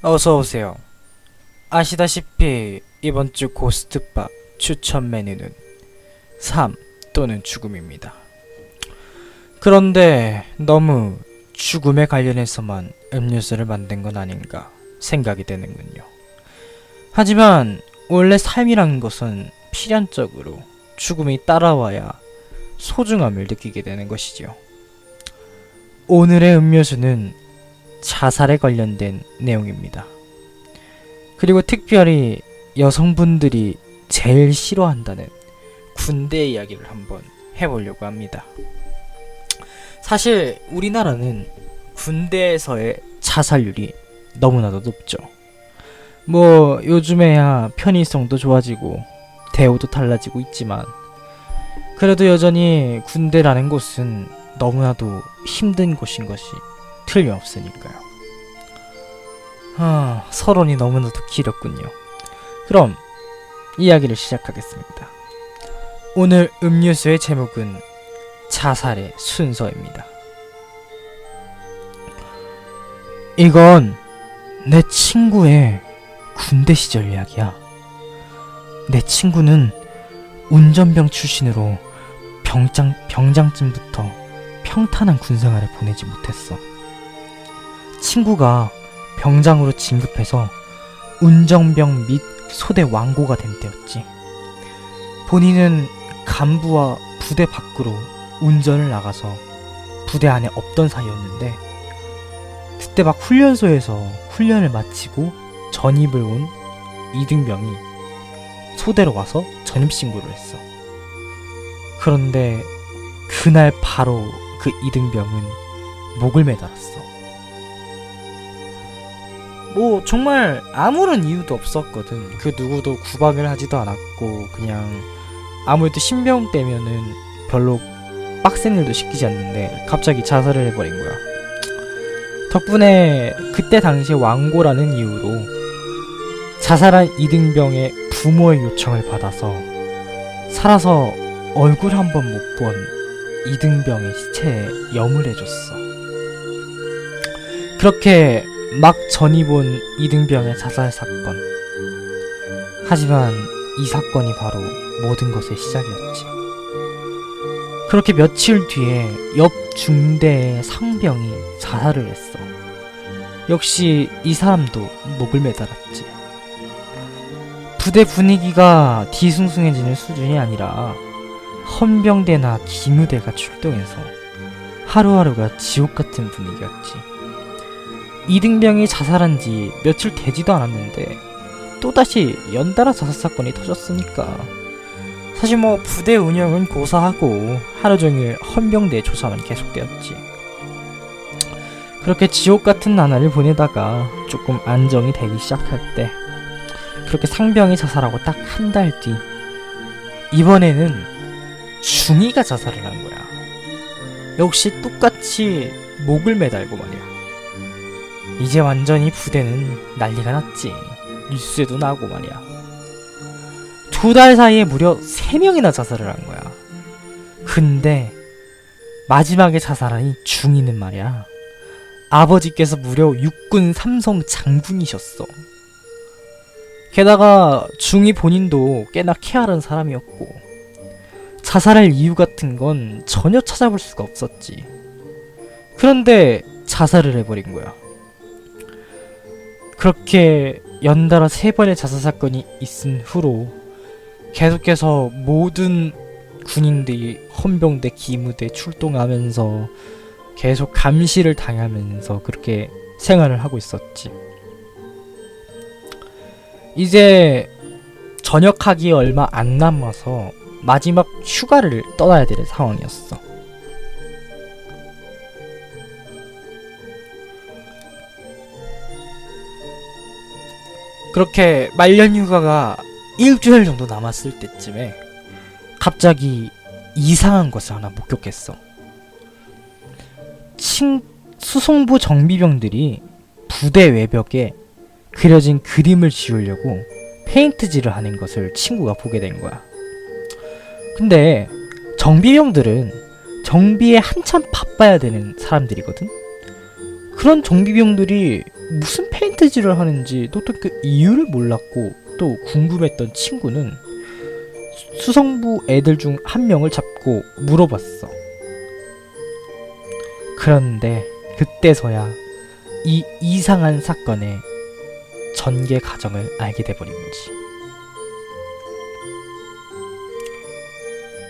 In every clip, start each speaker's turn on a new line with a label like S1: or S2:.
S1: 어서오세요. 아시다시피 이번 주 고스트바 추천 메뉴는 삶 또는 죽음입니다. 그런데 너무 죽음에 관련해서만 음료수를 만든 건 아닌가 생각이 되는군요. 하지만 원래 삶이라는 것은 필연적으로 죽음이 따라와야 소중함을 느끼게 되는 것이죠. 오늘의 음료수는 자살에 관련된 내용입니다. 그리고 특별히 여성분들이 제일 싫어한다는 군대 이야기를 한번 해보려고 합니다. 사실 우리나라는 군대에서의 자살률이 너무나도 높죠. 뭐 요즘에야 편의성도 좋아지고 대우도 달라지고 있지만 그래도 여전히 군대라는 곳은 너무나도 힘든 곳인 것이 틀림없으니까요. 서론이 너무나도 길었군요. 그럼 이야기를 시작하겠습니다. 오늘 음료수의 제목은 자살의 순서입니다. 이건 내 친구의 군대 시절 이야기야. 내 친구는 운전병 출신으로 병장쯤부터 평탄한 군생활을 보내지 못했어. 친구가 병장으로 진급해서 운정병 및 소대 왕고가 된 때였지. 본인은 간부와 부대 밖으로 운전을 나가서 부대 안에 없던 사이였는데 그때 막 훈련소에서 훈련을 마치고 전입을 온 이등병이 소대로 와서 전입신고를 했어. 그런데 그날 바로 그 이등병은 목을 매달았어. 뭐 정말 아무런 이유도 없었거든. 그 누구도 구박을 하지도 않았고 그냥 아무래도 신병 때면은 별로 빡센 일도 시키지 않는데 갑자기 자살을 해버린 거야. 덕분에 그때 당시에 왕고라는 이유로 자살한 이등병의 부모의 요청을 받아서 살아서 얼굴 한 번 못 본 이등병의 시체에 염을 해줬어. 그렇게 막 전입 온 이등병의 자살 사건. 하지만 이 사건이 바로 모든 것의 시작이었지. 그렇게 며칠 뒤에 옆 중대의 상병이 자살을 했어. 역시 이 사람도 목을 매달았지. 부대 분위기가 뒤숭숭해지는 수준이 아니라 헌병대나 기무대가 출동해서 하루하루가 지옥같은 분위기였지. 이등병이 자살한 지 며칠 되지도 않았는데 또다시 연달아 자살 사건이 터졌으니까 사실 뭐 부대 운영은 고사하고 하루종일 헌병대 조사만 계속되었지. 그렇게 지옥같은 나날을 보내다가 조금 안정이 되기 시작할 때 그렇게 상병이 자살하고 딱 한 달 뒤 이번에는 중이가 자살을 한 거야. 역시 똑같이 목을 매달고 말이야. 이제 완전히 부대는 난리가 났지. 뉴스에도 나고 말이야. 2달 사이에 무려 3명이나 자살을 한 거야. 근데 마지막에 자살한 이 중이는 말이야, 아버지께서 무려 육군 삼성 장군이셨어. 게다가 중이 본인도 꽤나 쾌활한 사람이었고 자살할 이유 같은 건 전혀 찾아볼 수가 없었지. 그런데 자살을 해버린 거야. 그렇게 연달아 3번의 자살 사건이 있은 후로 계속해서 모든 군인들이 헌병대 기무대 출동하면서 계속 감시를 당하면서 그렇게 생활을 하고 있었지. 이제 전역하기 얼마 안 남아서 마지막 휴가를 떠나야 되는 상황이었어. 그렇게 말년 휴가가 일주일 정도 남았을 때쯤에 갑자기 이상한 것을 하나 목격했어. 수송부 정비병들이 부대 외벽에 그려진 그림을 지우려고 페인트질을 하는 것을 친구가 보게 된 거야. 근데 정비병들은 정비에 한참 바빠야 되는 사람들이거든? 그런 정비병들이 무슨 페인트질을 하는지 또 그 이유를 몰랐고 또 궁금했던 친구는 수성부 애들 중 한 명을 잡고 물어봤어. 그런데 그때서야 이 이상한 사건의 전개 과정을 알게 돼버린 거지.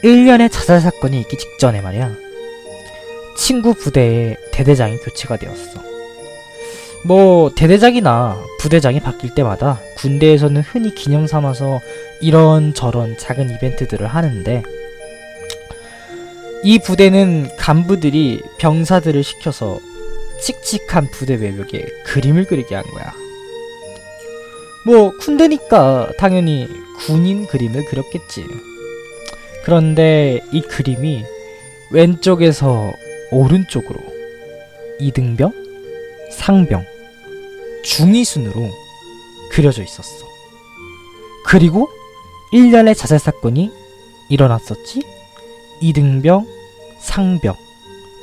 S1: 1년의 자살 사건이 있기 직전에 말이야, 친구 부대에 대대장이 교체가 되었어. 뭐 대대장이나 부대장이 바뀔 때마다 군대에서는 흔히 기념 삼아서 이런저런 작은 이벤트들을 하는데, 이 부대는 간부들이 병사들을 시켜서 칙칙한 부대 외벽에 그림을 그리게 한 거야. 뭐 군대니까 당연히 군인 그림을 그렸겠지. 그런데 이 그림이 왼쪽에서 오른쪽으로 이등병, 상병, 중위 순으로 그려져 있었어. 그리고 1년의 자살 사건이 일어났었지. 이등병, 상병,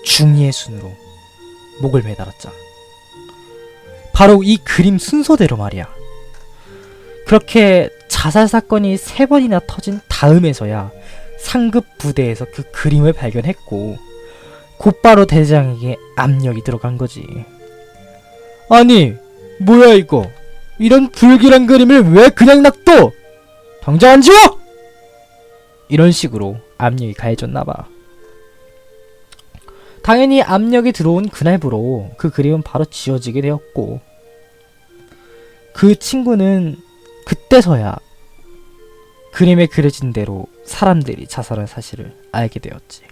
S1: 중위의 순으로 목을 매달았잖아. 바로 이 그림 순서대로 말이야. 그렇게 자살 사건이 3번이나 터진 다음에서야 상급 부대에서 그 그림을 발견했고 곧바로 대장에게 압력이 들어간 거지. 아니, 뭐야 이거? 이런 불길한 그림을 왜 그냥 놔둬? 당장 안 지워! 이런 식으로 압력이 가해졌나봐. 당연히 압력이 들어온 그날부로 그 그림은 바로 지워지게 되었고, 그 친구는 그때서야 그림에 그려진 대로 사람들이 자살한 사실을 알게 되었지.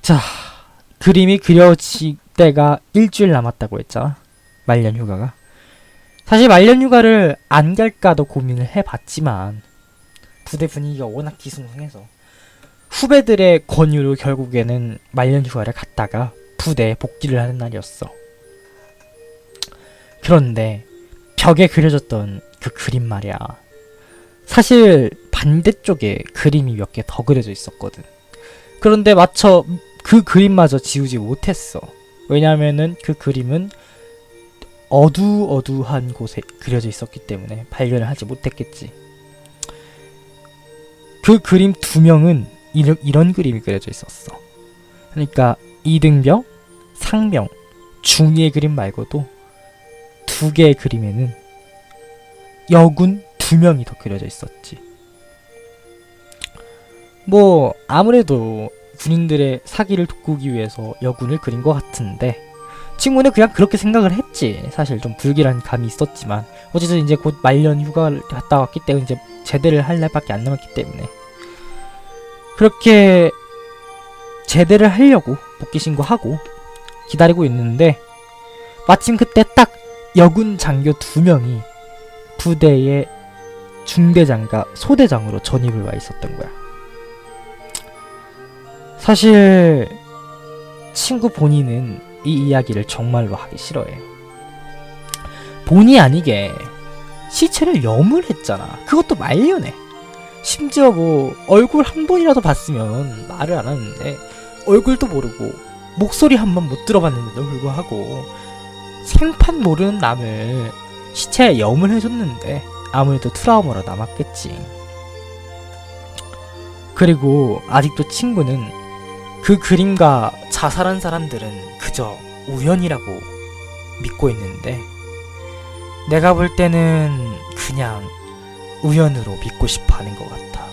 S1: 자, 그림이 그려질 때가 일주일 남았다고 했잖아, 말년 휴가가. 사실 말년 휴가를 안 갈까도 고민을 해봤지만 부대 분위기가 워낙 뒤숭숭해서 후배들의 권유로 결국에는 말년 휴가를 갔다가 부대에 복귀를 하는 날이었어. 그런데 벽에 그려졌던 그 그림 말이야, 사실 반대쪽에 그림이 몇 개 더 그려져 있었거든. 그런데 마저 그 그림마저 지우지 못했어. 왜냐하면은 그 그림은 어두어두한 곳에 그려져 있었기 때문에 발견을 하지 못했겠지. 그 그림 2명은 이런 그림이 그려져 있었어. 그러니까 이등병, 상병, 중위의 그림 말고도 2개의 그림에는 여군 2명이 더 그려져 있었지. 뭐 아무래도 군인들의 사기를 돋구기 위해서 여군을 그린 것 같은데, 친구는 그냥 그렇게 생각을 했지. 사실 좀 불길한 감이 있었지만 어쨌든 이제 곧 말년 휴가를 갔다 왔기 때문에 이제 제대를 할 날밖에 안 남았기 때문에 그렇게 제대를 하려고 복귀 신고하고 기다리고 있는데, 마침 그때 딱 여군 장교 2명이 부대의 중대장과 소대장으로 전입을 와 있었던 거야. 사실 친구 본인은 이 이야기를 정말로 하기 싫어해. 본의 아니게 시체를 염을 했잖아. 그것도 말년에. 심지어 뭐 얼굴 한 번이라도 봤으면 말을 안 하는데 얼굴도 모르고 목소리 한 번 못 들어봤는데도 불구하고 생판 모르는 남을 시체에 염을 해줬는데 아무래도 트라우마로 남았겠지. 그리고 아직도 친구는 그 그림과 자살한 사람들은 그저 우연이라고 믿고 있는데, 내가 볼 때는 그냥 우연으로 믿고 싶어 하는 것 같아.